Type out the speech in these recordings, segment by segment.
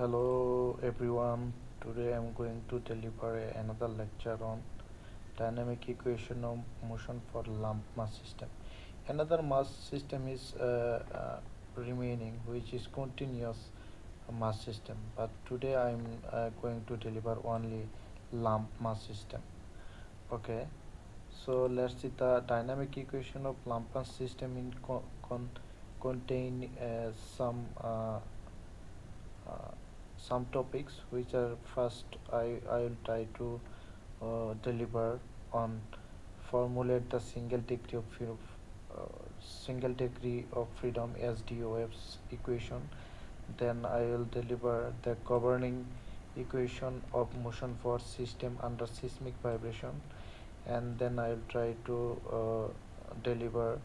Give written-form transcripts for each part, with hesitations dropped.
Hello everyone. Today I'm going to deliver another lecture on dynamic equation of motion for lump mass system. Another mass system is remaining, which is continuous mass system. But today I'm going to deliver only lump mass system. Okay. So let's see the dynamic equation of lump mass system in contain uh, some topics which are first I will try to deliver on formulate the single degree of freedom SDOF's equation. Then I will deliver the governing equation of motion for system under seismic vibration, and then I will try to deliver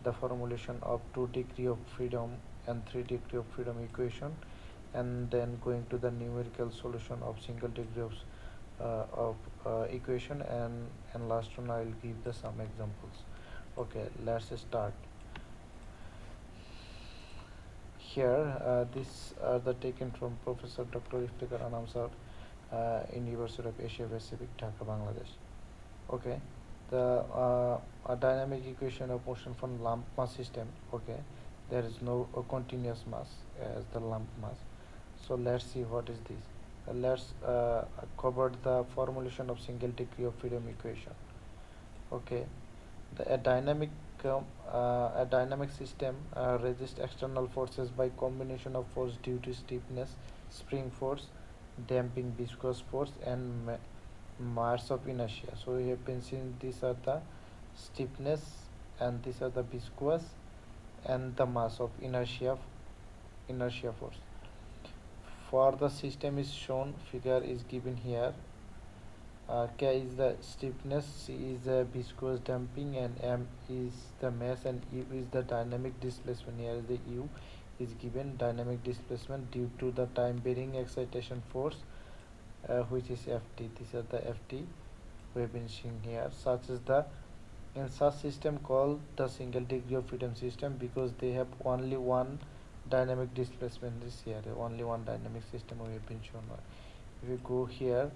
the formulation of 2 degree of freedom and 3 degree of freedom equation, and then going to the numerical solution of single degree of equation, and last one I will give the some examples. Okay, let's start. Here these are the taken from Professor Dr. Iftikhar Anam sir, University of Asia Pacific, Dhaka, Bangladesh. Okay, the dynamic equation of motion from lump mass system. Okay, there is no continuous mass as the lump mass. So let's see what is this. Let's cover the formulation of single degree of freedom equation. Okay, a dynamic system resists external forces by combination of force due to stiffness, spring force, damping, viscous force, and mass of inertia. So we have been seeing these are the stiffness, and these are the viscous, and the mass of inertia force. For the system is shown, figure is given here. K is the stiffness, C is the viscous damping, and M is the mass, and U is the dynamic displacement. Here the U is given dynamic displacement due to the time varying excitation force, which is Ft. These are the Ft we have been seeing here. Such is the in such system called the single degree of freedom system, because they have only one dynamic displacement. This here only one dynamic system we have been shown. If you go here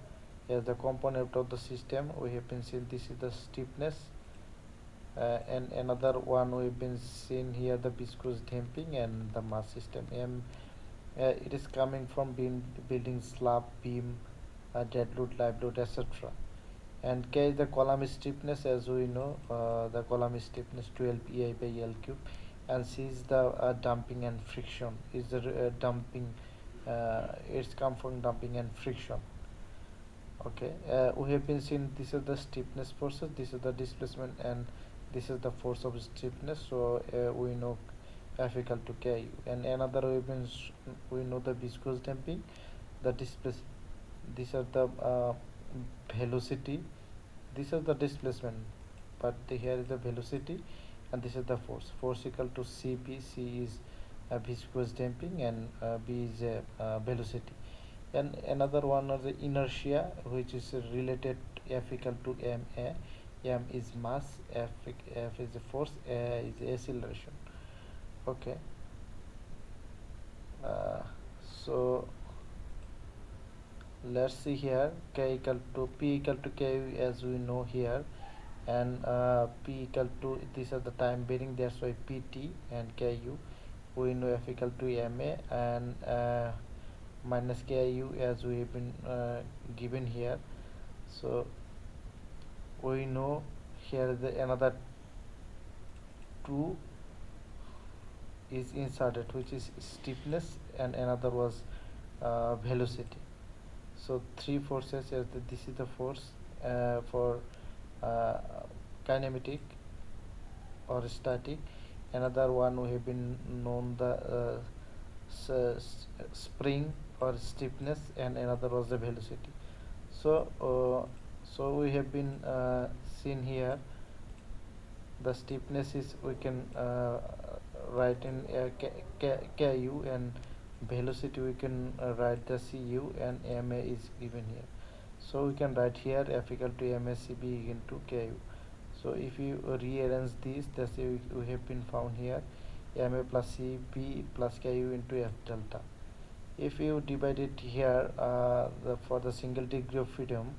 as the component of the system, we have been seen this is the stiffness, and another one we have been seen here the viscous damping, and the mass system. It is coming from building slab, beam, dead load, live load, etc. And K is the column stiffness, as we know, the column stiffness 12 pi by L cube, and C is the damping and friction. Is the damping, it's come from damping and friction. Okay, we have been seeing this is the stiffness forces, this is the displacement, and this is the force of stiffness. So we know F equal to Ku. And another we know the viscous damping, the these are the velocity, this is the displacement, but here is the velocity, and this is the force equal to Cp. C is viscous damping, and B is velocity. And another one is the inertia, which is related F equal to ma. M is mass, F is the force, A is acceleration. Okay, so let's see here. K equal to P equal to K, as we know here, and P equal to, these are the time bearing, that's why Pt, and Ku we know F equal to ma, and minus Ku as we have been given here. So we know here the another 2 is inserted, which is stiffness, and another was velocity. So 3 forces, as this is the force for uh, kinematic or static. Another one we have been known the spring or stiffness, and another was the velocity. So we have been seen here the stiffness is, we can write in Ku, and velocity we can write the Cu, and ma is given here. So we can write here F equal to ma Cb into Ku. So if you rearrange these, that's we have been found here ma plus Cb plus Ku into F delta. If you divide it here for the single degree of freedom,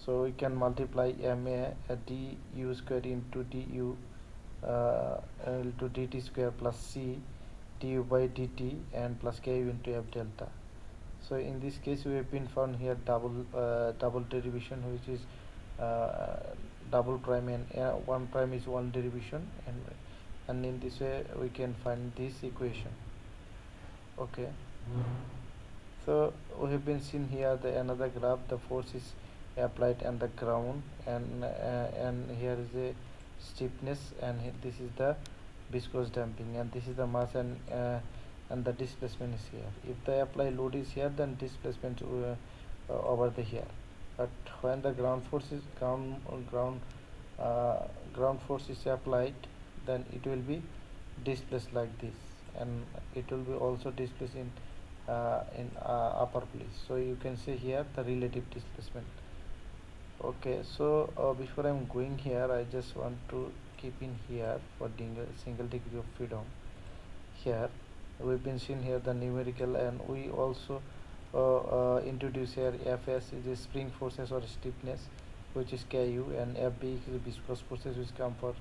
so we can multiply ma du square into du into dt square plus c du by dt and plus ku into f delta. So in this case we have been found here double derivation, which is double prime, and one prime is one derivation, and in this way we can find this equation. Okay, so we have been seen here the another graph. The force is applied on the ground, and here is a stiffness, and this is the viscous damping, and this is the mass, and the displacement is here. If the apply load is here, then displacement over the here. But when the ground force is applied, then it will be displaced like this, and it will be also displaced in upper place. So you can see here the relative displacement. Okay, so before I'm going here, I just want to keep in here for single degree of freedom. Here we've been seeing here the numerical, and we also introduce here Fs is the spring forces or stiffness, which is Ku, and Fb is the viscous forces, which come for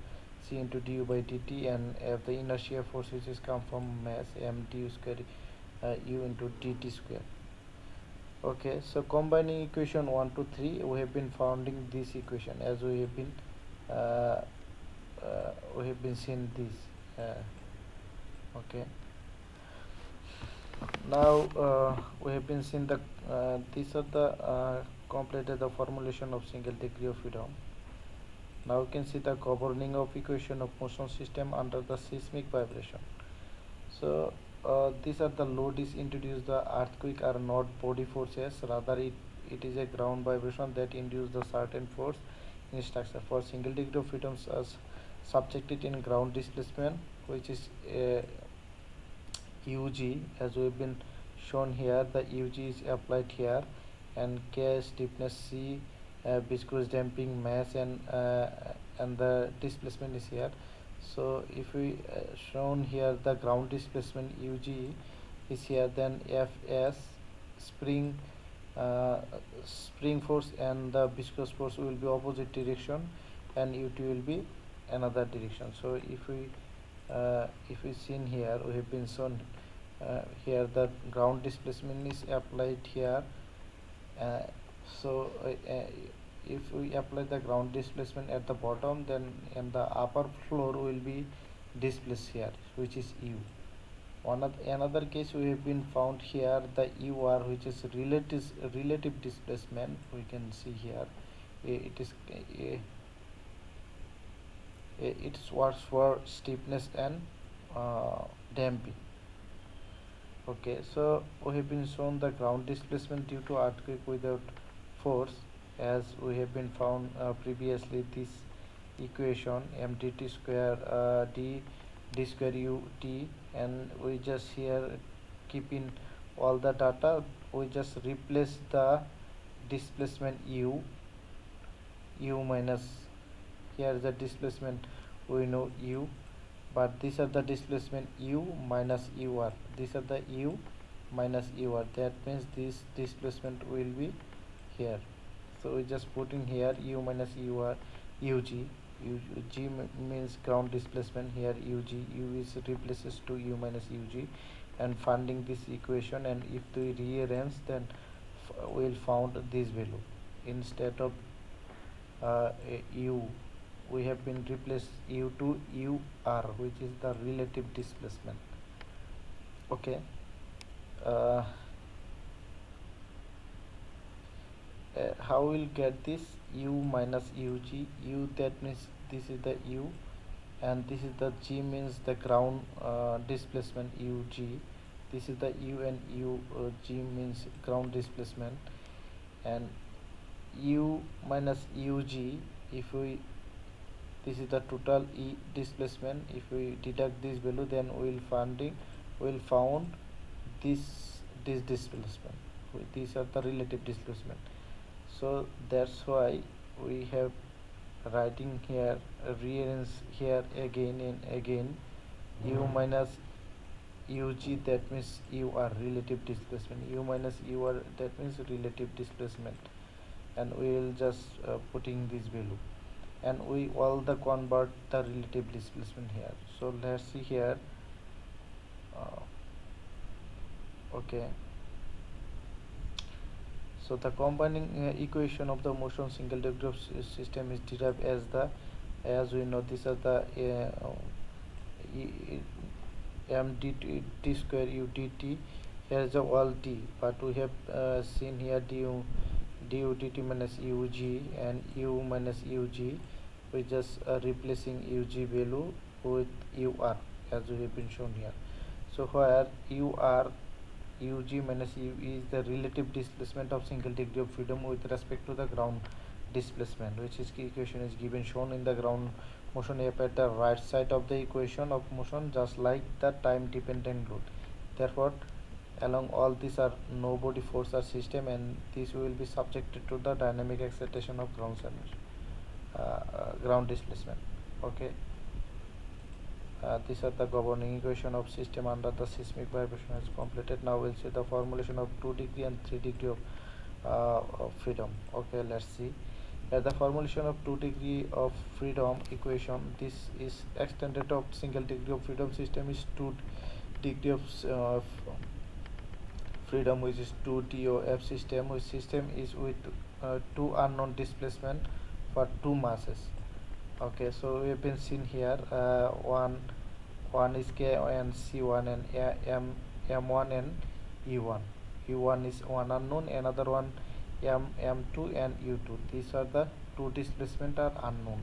C into du by dt, and F the inertia force, which is come from mass m du square u into dt square. Okay, so combining equation 1 to 3, we have been founding this equation as uh, we have been seeing this. Okay, now we have been seeing the these are the completed the formulation of single degree of freedom. Now you can see the governing of equation of motion system under the seismic vibration. So these are the load is introduced. The earthquake are not body forces, rather it is a ground vibration that induce the certain force in structure. For single degree of freedom as subjected in ground displacement, which is UG, as we've been shown here. The UG is applied here, and K stiffness, C viscous damping, mass, and the displacement is here. So if we shown here the ground displacement UG is here, then Fs spring spring force and the viscous force will be opposite direction, and ut will be another direction. So if we seen here, we have been shown here the ground displacement is applied here. uh, so if we apply the ground displacement at the bottom, then in the upper floor will be displaced here, which is u. Another case we have been found here the ur, which is relative displacement. We can see here it is it works for stiffness and damping. Okay, so we have been shown the ground displacement due to earthquake without force, as we have been found previously. This equation mdt square d square ut, and we just here keep in all the data. We just replace the displacement u minus, here is the displacement, we know u, but these are the displacement u minus ur. These are the u minus ur. That means this displacement will be here. So we just put in here u minus ur ug. G means ground displacement. Here ug, u is replaces to u minus ug, and finding this equation. And if we rearrange, then we'll found this value instead of u. We have been replaced u to ur, which is the relative displacement. Okay, how we'll get this u minus ug? U, that means this is the u, and this is the g, means the ground displacement ug. This is the u, and g means ground displacement, and u minus ug, if we, this is the total displacement. If we deduct this value, then we'll found this displacement. These are the relative displacement. So that's why we have writing here, rearrange here again and again, u minus ug, that means ur, relative displacement. U minus ur, that means relative displacement, and we will just putting this value, and we all the convert the relative displacement here. So let's see here. Okay, so the combining equation of the motion single degree of system is derived as the, as we know, these are the m d square u dt. Here is the all d, but we have seen here du dt minus ug and u minus ug. We just replacing ug value with ur as we have been shown here. So where ur, ug minus u is the relative displacement of single degree of freedom with respect to the ground displacement, which is equation is given shown in the ground motion up at the right side of the equation of motion, just like the time dependent load. Therefore along all these are no body force or system, and this will be subjected to the dynamic excitation of ground displacement. Okay, these are the governing equation of system under the seismic vibration is completed. Now we'll see the formulation of 2 degree and 3 degree of freedom. Okay, let's see. The formulation of 2 degree of freedom equation, this is extended of single degree of freedom system is 2 degree of freedom, which is 2 DOF system, which system is with 2 unknown displacement for 2 masses. Okay, so we have been seen here one is K and C1 and M1 and E1. U1 is one unknown, another one M2 and U2. These are the 2 displacement are unknown.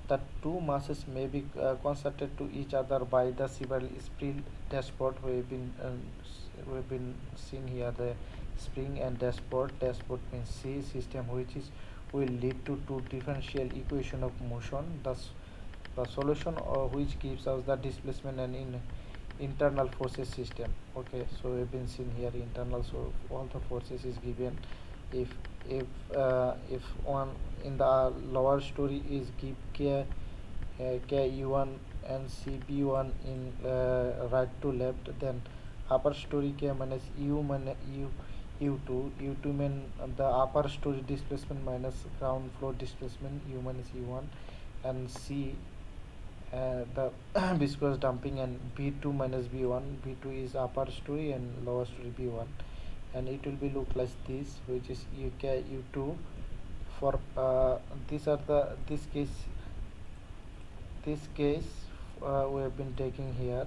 The 2 masses may be concerted to each other by the several spring dashboard. We have been seen here the spring and dashboard. Dashboard means C system, which is will lead to 2 differential equation of motion. Thus the solution which gives us the displacement and in internal forces system. Okay, so we've been seen here internal, so all the forces is given. If one in the lower story is give k u1 and cb1 in right to left, then upper story k minus u2 mean the upper story displacement minus ground floor displacement u minus u1, and c the viscous dumping, and b2 minus b1. B2 is upper story and lower story b1, and it will be look like this, which is uk u2 for these are the this case we have been taking here.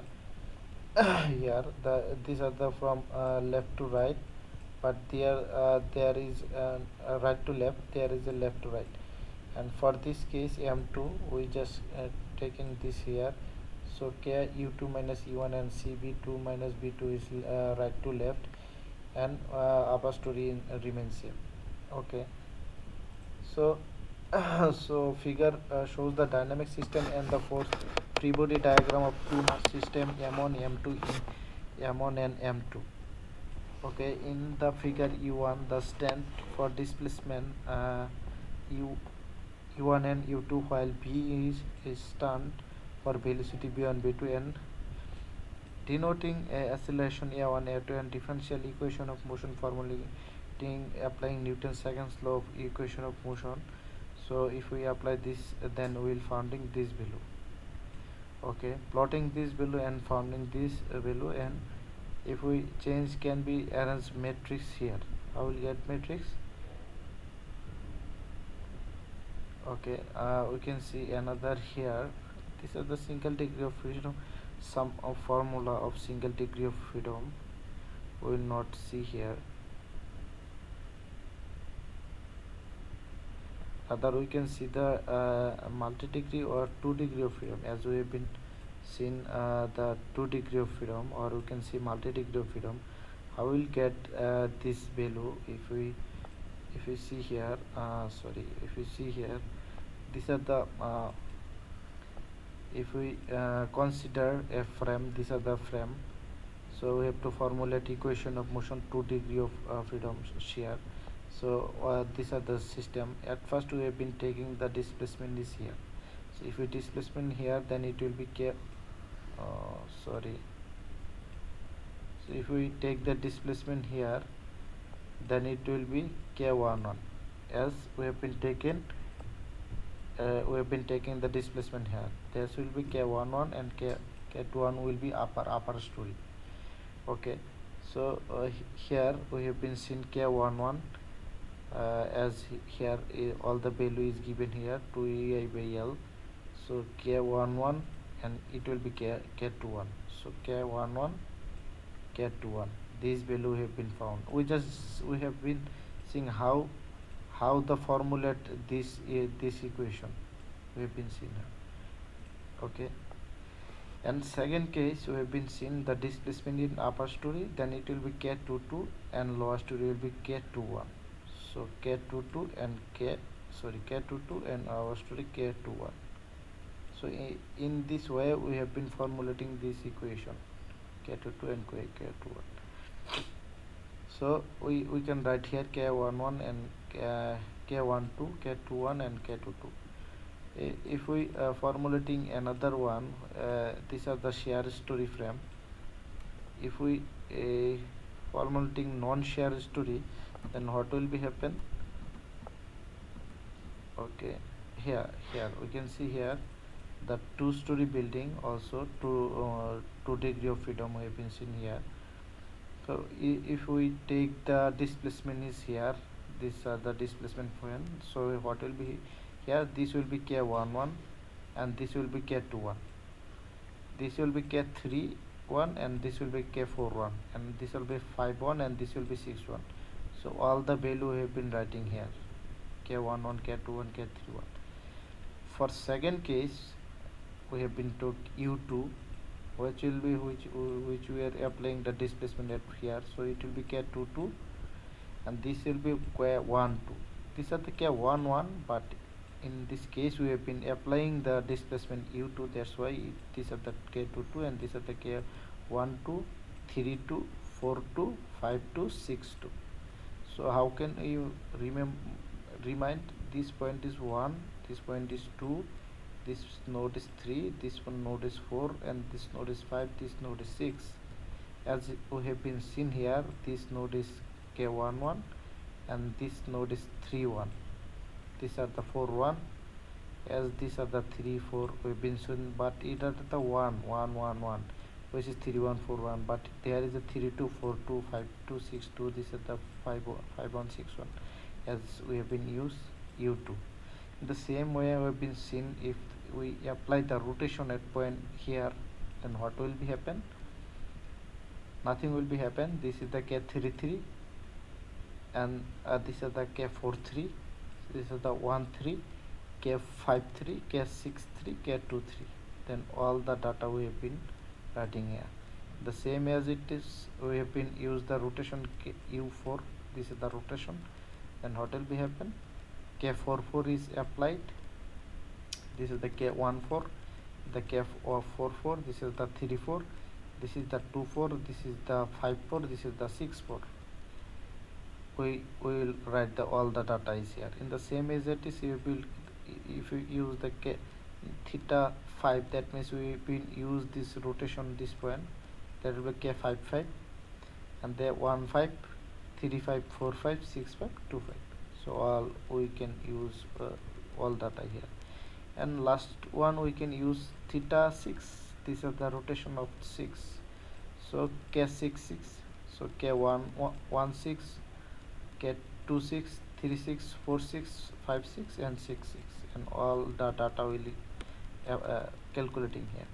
Here these are the from left to right, but there is right to left, there is a left to right, and for this case m2 we just taking this here. So k u2 minus u1 and cb2 minus b2 is right to left, and upper story remains same. Okay, so so figure shows the dynamic system and the force free body diagram of 2 mass system m1 m2 in m1 and m2. Okay, in the figure u1 the stand for displacement u1 and u2, while b is stand for velocity b1 b2, and denoting acceleration a1 a2, and differential equation of motion formulating applying Newton's second law of equation of motion. So if we apply this, then we will finding this value. Okay, plotting this value and finding this value, and if we change can be arranged matrix here. I will get matrix. Okay, we can see another here. These are the single degree of freedom, sum of formula of single degree of freedom. We will not see here. Other we can see the multi-degree or 2 degree of freedom, as we have been seen the 2 degree of freedom, or we can see multi-degree of freedom. I will get this value if we see here. If we see here, these are the if we consider a frame, these are the frame. So we have to formulate equation of motion 2 degree of freedom shear. So these are the system. At first we have been taking the displacement is here. So if we displacement here, then it will be k sorry. So if we take the displacement here, then it will be K11, as we have been taking the displacement here. This will be K11 and K21 will be upper story. Okay, so here we have been seen K11, as here all the value is given here 2EI by L. So K11 and it will be K21. So K11, K21. These value have been found. We have been seeing how the formulate this equation. We have been seeing. Okay. And second case, we have been seeing the displacement in upper story, then it will be K22 and lower story will be K21. So K22 and K22 and our story K21. So in this way we have been formulating this equation K22 and K21. So we can write here K11 and K12, K21 and K22. If we formulating another one, these are the shear story frame. If we formulating non-shear story, then what will be happen? Okay, here we can see here the two-story building, also 2 degree of freedom we have been seen here. So if we take the displacement is here, these are the displacement point. So what will be here? This will be K11 and this will be K21. This will be K31 and this will be K41 and this will be 51 and this will be 61. So all the value we have been writing here, K11, K21, K31. For second case, we have been took U2, which will be which we are applying the displacement at here. So it will be K22 and this will be K12. These are the K11, but in this case we have been applying the displacement U2, that's why these are the K22 and these are the K12, 32, 42, 52, 62. So how can you remind? This point is 1, this point is 2, this node is 3, this one node is 4, and this node is 5, this node is 6. As we have been seen here, this node is K11 and this node is 3,1. These are the 4,1, as these are the 3, 4 we've been seen, but it are the 1, 1, 1, 1, which is 3, 1, 4, 1, but there is a 3, 2, 4, 2, 5, 2, 6, 2. This is the 5, 1, 6, 1, as we have been used U2. In the same way we have been seen, if we apply the rotation at point here, then what will be happen? Nothing will be happen. This is the K33 and this is the K43, this is the 1,3, K53, K63, K23. Then all the data we have been writing here. The same as it is, we have been use the rotation U4. This is the rotation. Then what will be happen? K44 is applied. This is the K14, the K44. This is the 34. This is the 24. This is the 54. This is the 64. We will write all the data is here. In the same as it is, if you use the theta 5, that means we will use this rotation this point, that will be K55 and the 15, 35, 45, 65, 25. So all we can use all data here. And last one we can use theta 6. This is the rotation of 6. So K66. So K16, K26, 36, 46, 56 and 66, and all the data will calculating here,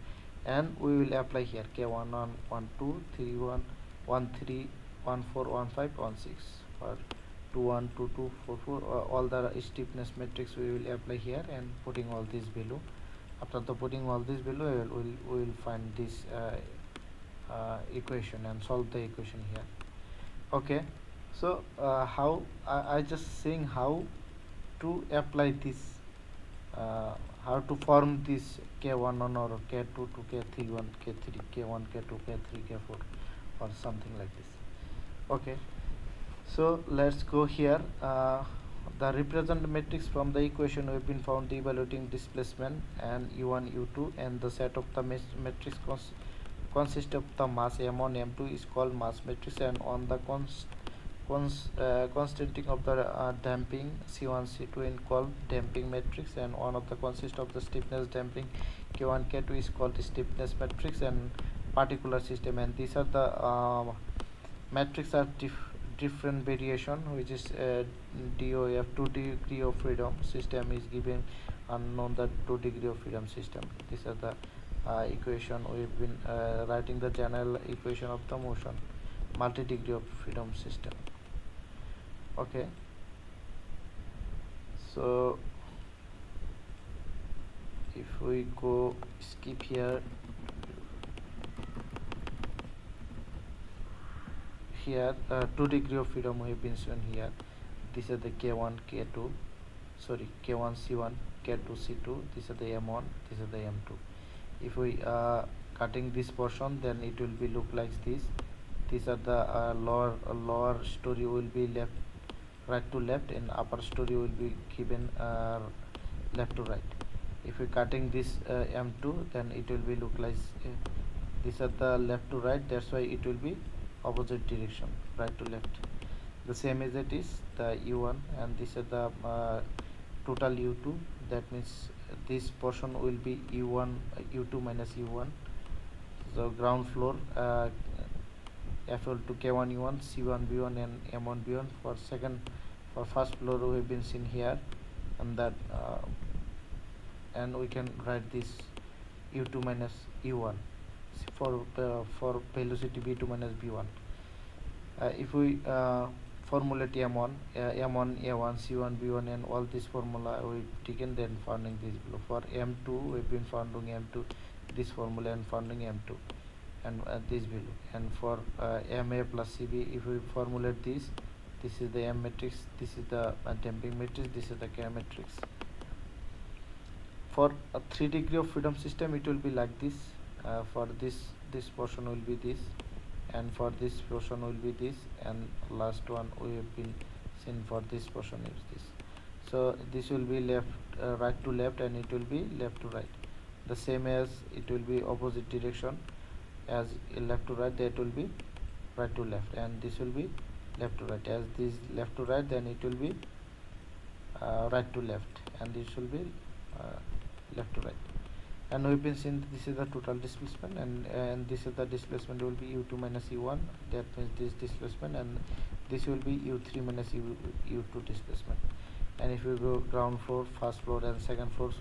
and we will apply here K11, 12, 31, 13, 14, 15, 16 for 21, 22, 44. All the stiffness matrix we will apply here and putting all this below. After the putting all this below, we will find this equation and solve the equation here. Okay, so how I just saying how to apply this, how to form this K11 or K2 to K31, K3, K1, K2, K3, K4 or something like this. Okay, so let's go here. The represent matrix from the equation we've been found evaluating displacement and U1, U2, and the set of the matrix consists of the mass m1 m2 is called mass matrix, and on the constituting of the damping c1 c2 is called damping matrix, and one of the consist of the stiffness damping k1 k2 is called stiffness matrix and particular system. And these are the matrix are different variation, which is DOF 2 degree of freedom system is given unknown the 2 degree of freedom system. These are the equation we've been writing the general equation of the motion multi degree of freedom system. Okay, so if we go skip here, here 2 degree of freedom we have been shown here. These are the k1 k2 sorry k1 c1 k2 c2. These are the m1, these are the m2. If we cutting this portion, then it will be look like this. These are the lower story will be left right to left, and upper story will be given left to right. If we cutting this m2, then it will be look like these are the left to right, that's why it will be opposite direction, right to left. The same as it is the u1, and this is the total u2. That means this portion will be u1 u2 minus u1. So ground floor f equal to k1 u1 c1 b1 and m1 b1. For first floor we have been seen here, and that and we can write this u2 minus u1 for velocity b2 minus b1. If we formulate m1 a1 c1 b1 and all this formula we taken, then finding this below. For m2 we've been finding m2 this formula and finding m2 and this below. And for ma plus cb, if we formulate this is the m matrix, this is the damping matrix, this is the k matrix. For a 3 degree of freedom system it will be like this. For this portion will be this, and for this portion will be this, and last one we have been seen for this portion is this. So this will be left right to left, and it will be left to right. The same as it will be opposite direction as left to right, that will be right to left, and this will be left to right. As this left to right, then it will be right to left, and this will be left to right. And we've been seeing this is the total displacement, and this is the displacement will be u2 minus u1. That means this displacement, and this will be u3 minus u2 displacement. And if we go ground floor, first floor and second floor,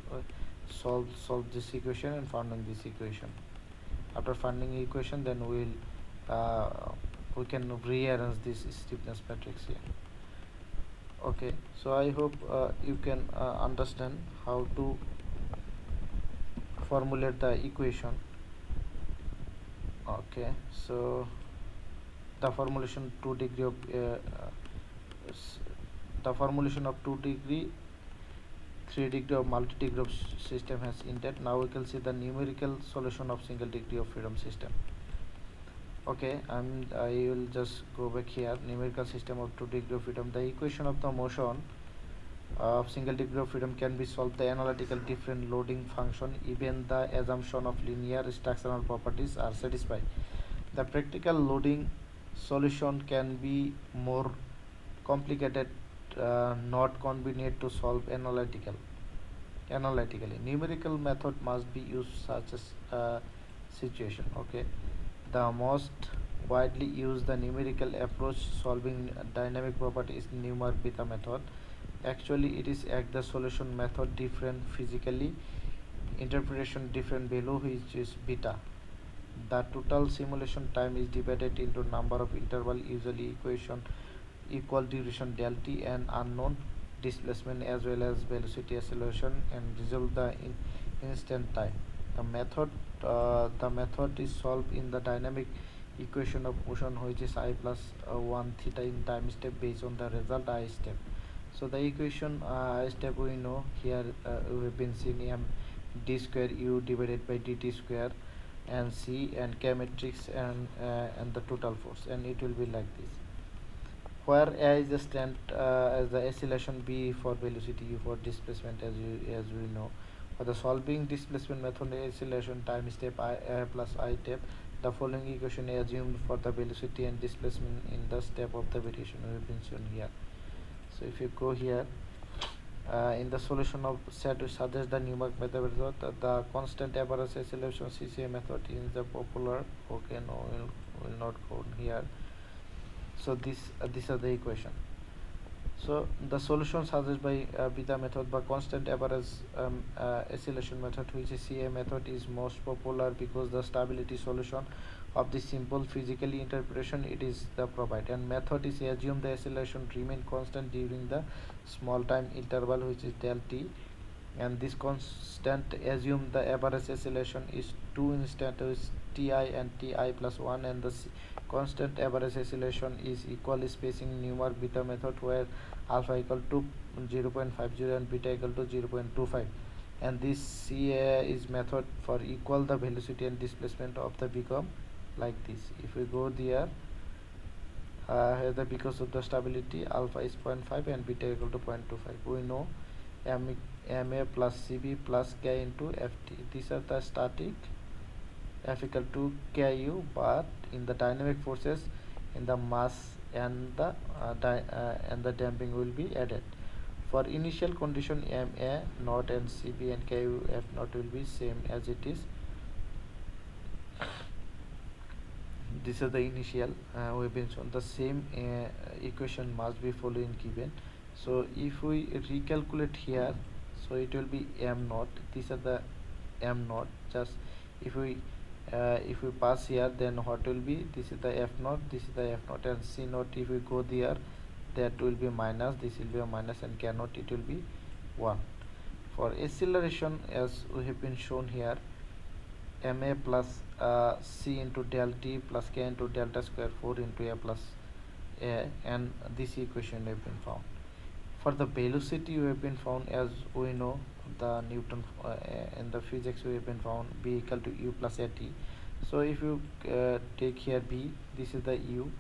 solve this equation and finding this equation. After finding equation, then we can rearrange this stiffness matrix here. Okay, so I hope you can understand how to formulate the equation. Okay, so the formulation 2 degree of the formulation of 2 degree 3 degree of multi degree of system has ended. Now we can see the numerical solution of single degree of freedom system. Okay, I will just go back here. Numerical system of 2 degree of freedom. The equation of the motion of single degree of freedom can be solved. The analytical different loading function, even the assumption of linear structural properties are satisfied. The practical loading solution can be more complicated, not convenient to solve analytically. Numerical method must be used such as situation. Okay, the most widely used the numerical approach solving dynamic property is Numerical beta method. Actually it is the solution method different physically, interpretation different value which is beta. The total simulation time is divided into number of interval, usually equal duration del t, and unknown displacement as well as velocity acceleration, and resolve the instant time. The method is solved in the dynamic equation of motion, which is I plus 1 theta in time step based on the result I step. So the equation I step we know here, we have been seeing m d square u divided by dt square and c and k matrix and the total force, and it will be like this, where a is the stand as the acceleration, b for velocity, u for displacement, as we know. For the solving displacement method, acceleration time step I plus I step, The following equation is assumed for the velocity and displacement in the step of the variation we have been shown here. So if you go here, in the solution of set we suggest the numeric method. The constant average acceleration CCA method is the popular. Okay, no, will not go here. So these are the equation. So the solution suggested by beta method, but constant average acceleration method, which is CA method, is most popular because the stability solution of the simple physically interpretation it is the provide, and method is assume the acceleration remain constant during the small time interval which is del t, and this constant assume the average acceleration is two instantaneous ti and ti plus 1, and the constant average acceleration is equal spacing numeric beta method where alpha equal to 0.50 and beta equal to 0.25, and this CA is method for equal the velocity and displacement of the become like this. If we go there, here the because of the stability alpha is 0.5 and beta equal to 0.25, we know MA plus CB plus K into FT. These are the static, F equal to KU, but in the dynamic forces in the mass and the damping will be added. For initial condition MA naught and CB and KU F naught will be same as it is. This is the initial we've been shown the same equation must be following given. So if we recalculate here, so it will be M naught. These are the M naught. Just if we pass here, then what will be, this is the F naught, this is the F naught, and C naught if we go there, that will be minus, this will be a minus, and K naught it will be 1. For acceleration, as we have been shown here, MA plus C into del T plus K into delta square 4 into A plus A, and this equation have been found. For the velocity we have been found, as we know the Newton in the physics we have been found B equal to U plus AT. So if you take here B, this is the U,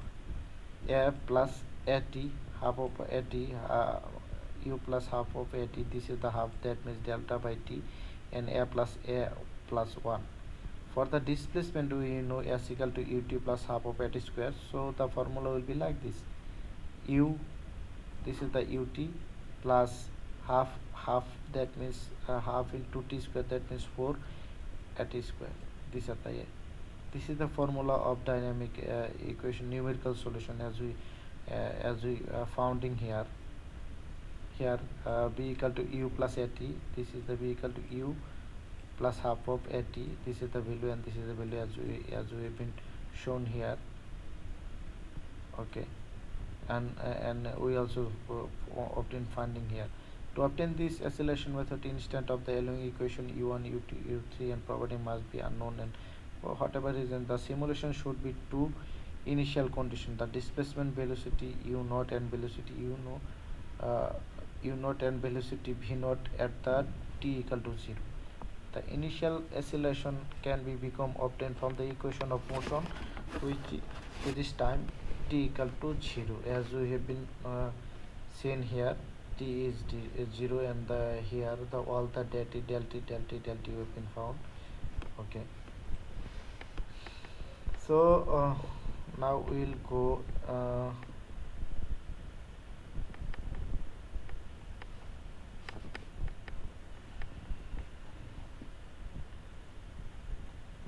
A plus AT, half of AT, U plus half of AT, this is the half, that means delta by T, and A plus 1. For the displacement we know S equal to UT plus half of AT square. So the formula will be like this: U, this is the UT plus half, that means half into T square, that means 4 AT square. This is the formula of dynamic equation numerical solution as we founding here. B equal to U plus AT, this is the B equal to U plus half of AT, this is the value, and this is the value as we have been shown here. Okay, and we also obtain finding here. To obtain this acceleration method instant of the following equation U1, U2, U3 and property must be unknown, and for whatever reason the simulation should be two initial condition: the displacement velocity U0 and velocity U0 and velocity V0 at the t equal to 0. The initial acceleration can be obtained from the equation of motion, which is time t equal to 0, as we have been seen here. T is 0, and here all the del t have been found. Okay, so now we'll go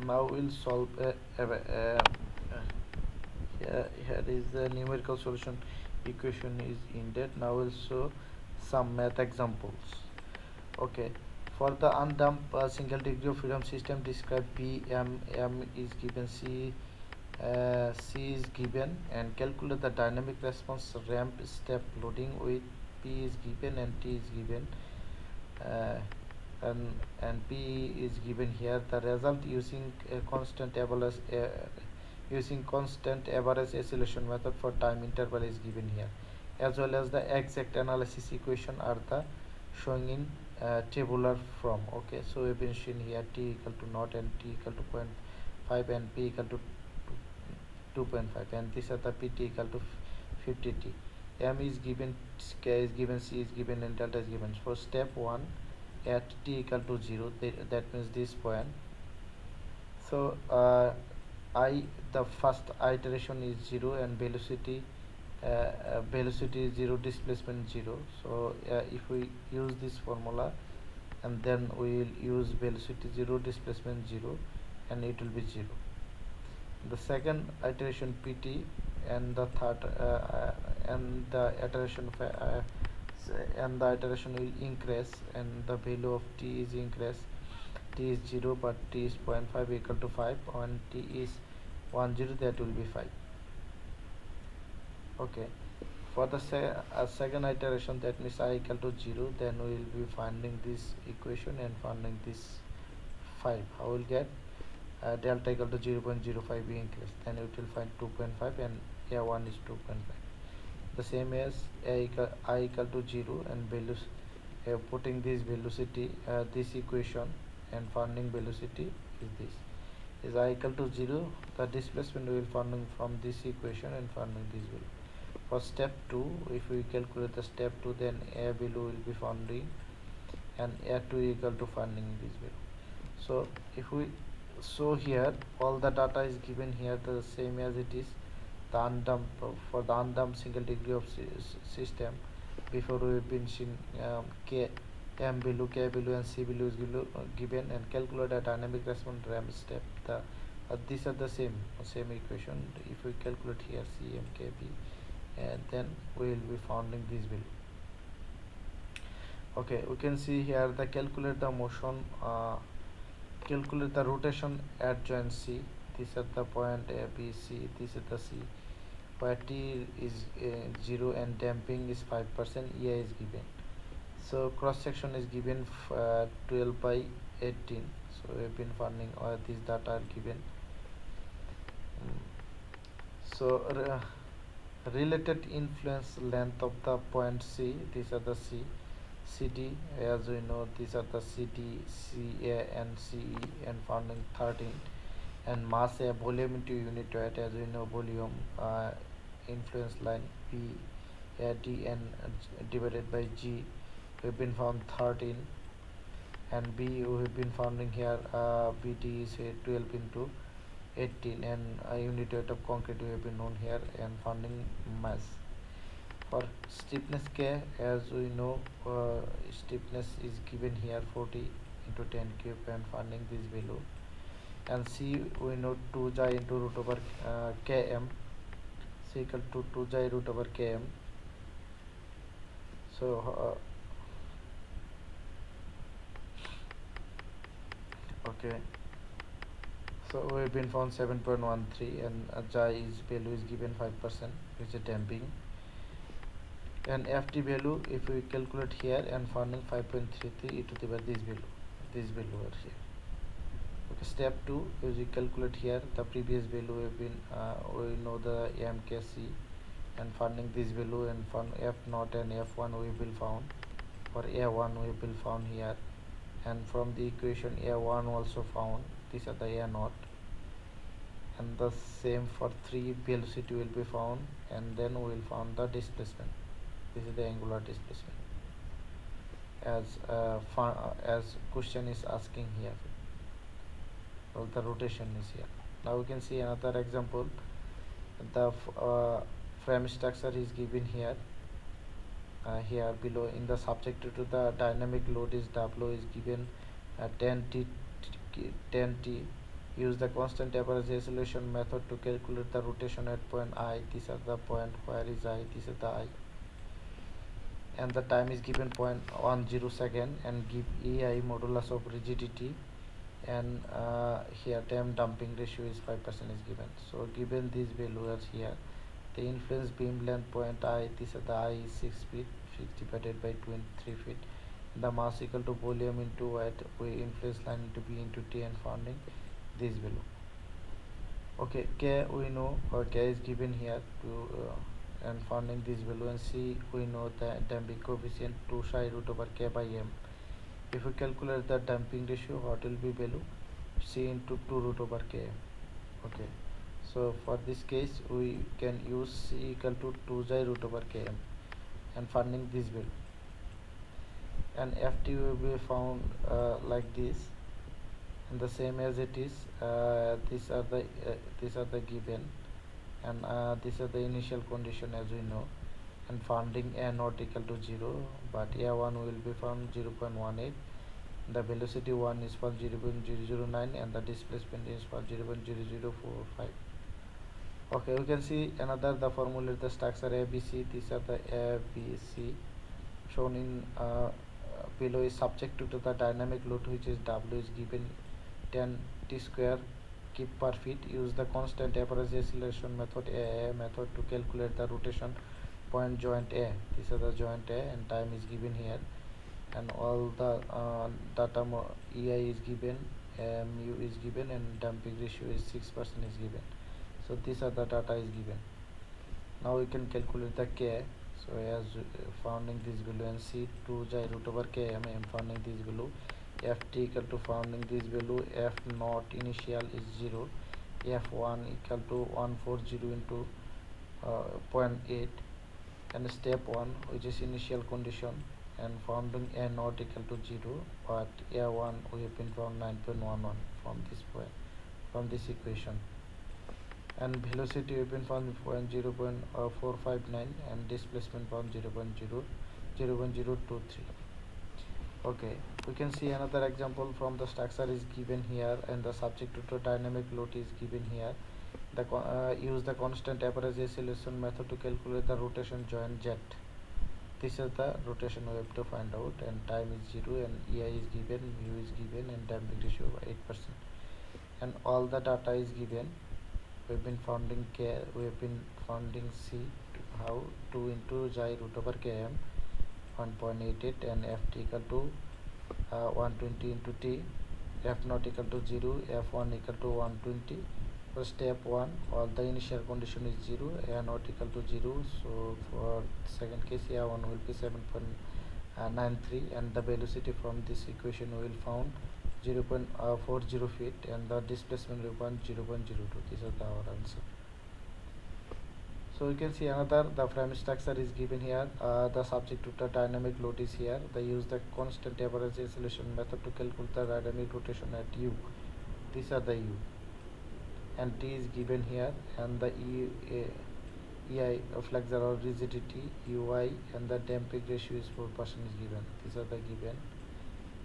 now we'll solve here is the numerical solution equation is ended. Now we'll show some math examples. Okay, for the undamped single degree of freedom system, describe B, M is given, C is given, and calculate the dynamic response ramp step loading with P is given and T is given, and P is given here. The result using a constant average acceleration method for time interval is given here, as well as the exact analysis equation are the showing in tabular form. Okay, so we've been shown here T equal to 0 and T equal to 0.5 and P equal to 2.5, and these are the PT equal to 50T. M is given, K is given, C is given, and delta is given. For step 1 at T equal to 0, that means this point. So the first iteration is 0 and velocity is 0, displacement 0. So if we use this formula, and then we will use velocity 0, displacement 0, and it will be 0. The second iteration pt, and the third and the iteration and the iteration will increase, and the value of t is increase. T is 0 but t is 0.5 equal to 5, and t is 10, that will be 5. Okay, for the second iteration, that means I equal to 0, then we will be finding this equation and finding this 5. How will get delta equal to 0.05 be increased, then it will find 2.5, and a1 is 2.5. The same as I equal to 0 and values, putting this velocity, this equation, and finding velocity is this. Is I equal to 0, the displacement we will finding from this equation and finding this value. For step 2, if we calculate the step 2, then a value will be finding, and a2 equal to finding this value. So if we show here, all the data is given here the same as it is. The undamped, for the undamped single degree of system, before we have been seen k m value, k value, and c value is given, and calculate a dynamic response ramp step. The these are the same equation. If we calculate here c m k b, and then we will be finding this value. Okay, we can see here the calculate the motion, calculate the rotation at joint C. These are the point A, B, C. This is the C, where T is 0 and damping is 5%. EI is given. So cross section is given 12 by 18. So we have been finding all these data are given. So related influence length of the point C. These are the C. CD, as we know, these are the CD, CA, and CE, and finding 13. And mass A, volume into unit weight, as we know, volume, influence line P, A, D, and divided by G, we've been found 13. And B, we have been finding here BD is 12 into 18, and unit weight of concrete we have been known here, and finding mass. For stiffness K, as we know, stiffness is given here 40 into 10 cube, and finding this value. And C, we know 2 j into root over km, C equal to 2 j root over km. So okay, so we've been found 7.13, and j is value is given 5%, which is damping. And FT value, if we calculate here, and finding 5.33 e to the power this value over here. Okay, step 2 is we calculate here the previous value. We have been we know the MKC, and finding this value, and found F0 and F1 we will found. For A1 we will found here, and from the equation A1 also found. These are the A0, and the same for 3 velocity will be found, and then we will found the displacement. This is the angular displacement, as question is asking here. Well, the rotation is here. Now we can see another example. The frame structure is given here. Here below, in the subjected to the dynamic load is W is given 10 T. Use the constant average resolution method to calculate the rotation at point I. These are the point where is I. This is the I. And the time is given 0.10 second, and give EI modulus of rigidity, and here time damping ratio is 5% is given. So given these values here, the influence beam length point I, this is the I is 6 feet, 6 divided by 23 feet. The mass equal to volume into weight, we influence line into B into T, and finding this value. Okay, K we know, or K is given here to and finding this value. And C, we know the damping coefficient 2 psi root over K by M. If we calculate the damping ratio, what will be value? C into 2 root over K. Okay, so for this case we can use C equal to 2 psi root over Km, and finding this value. And FT will be found like this. and the same as it is, these are the given, and these are the initial condition as we know, and founding a not equal to 0, but a1 will be found 0.18, the velocity 1 is for 0.009, and the displacement is for 0.0045. Okay, we can see another the formula, the structure ABC. These are the ABC shown in below is subject to the dynamic load, which is W is given 10 t square kip per feet. Use the constant average acceleration method AAA method to calculate the rotation point joint A. These are the joint A, and time is given here, and all the data EI is given, mu is given, and damping ratio is 6% is given. So these are the data is given. Now we can calculate the K. So as founding this value, and C2 j root over Km, I am founding this value. Ft equal to founding this value, F naught initial is 0, F1 equal to 140 into 0.8, and step 1, which is initial condition, and founding A naught equal to 0, but A1 we have been found 9.11 from this point, from this equation, and velocity we have been found 0.459, and displacement found 0.023. Okay, we can see another example from the structure is given here, and the subject to dynamic load is given here. Use the constant average acceleration method to calculate the rotation joint jet. This is the rotation we have to find out, and time is 0, and EI is given, mu is given, and damping ratio 8%, and all the data is given. We have been founding K, we have been founding C, how 2 into j root over Km 1.88, and Ft equal to 120 into T, F not equal to 0, F1 equal to 120. For step 1, all the initial condition is 0, A not equal to 0, so for second case A1 will be 7.93, and the velocity from this equation we will found 0.40 feet, and the displacement will be 0.02. These are our answer. So you can see another, the frame structure is given here. The subject to the dynamic load is here. They use the constant average acceleration method to calculate the dynamic rotation at U. These are the U, and T is given here, and the EI flexural rigidity UI, and the damping ratio is 4% is given. These are the given,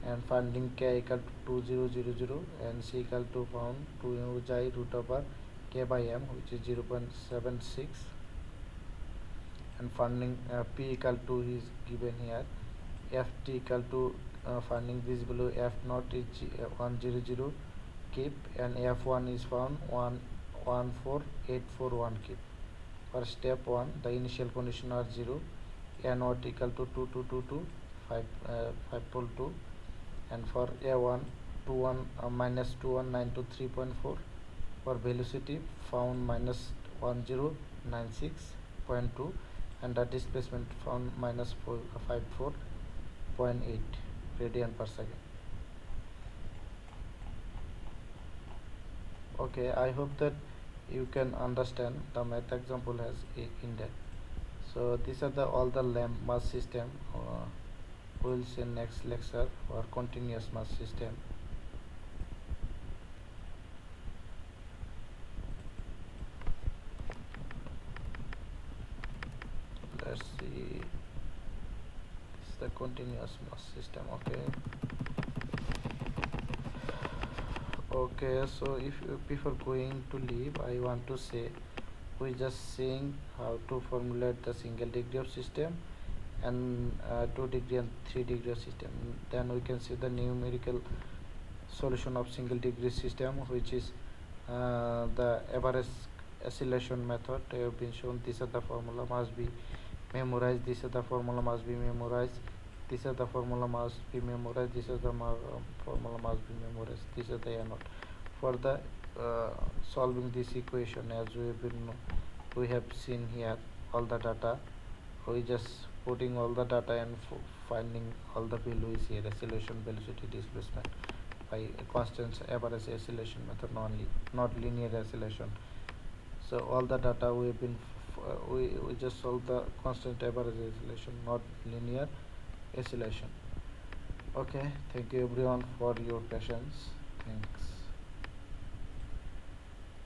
and finding K equal to 2000, and C equal to found 2 j root over K by M, which is 0.76, and finding P equal to is given here. Ft equal to finding this below, F naught is 100 kip, and F1 is found 11841 kip. For step 1, the initial condition are 0, A naught equal to 2222 5.2, and for A1 minus 21923.4. For velocity found minus 1096.2, and the displacement found minus 54.8 radian per second. Okay, I hope that you can understand the math example has in that. So these are the all the lamp mass system. We'll see next lecture for continuous mass system. Let's see, this is the continuous mass system. Okay, so if before going to leave, I want to say we just seeing how to formulate the single degree of system, and 2 degree and 3 degree of system. Then we can see the numerical solution of single degree system, which is the average acceleration method have been shown. This is the formula must be memorized. This is the formula must be memorized. This is the formula must be memorized. This is the formula must be memorized. This is the note for the solving this equation. As we have seen here all the data, we just putting all the data and finding all the values here: acceleration, velocity, displacement by a constant average acceleration method only, not linear acceleration. So all the data we have been we just solve the constant average acceleration, not linear acceleration. Okay, thank you everyone for your patience. Thanks.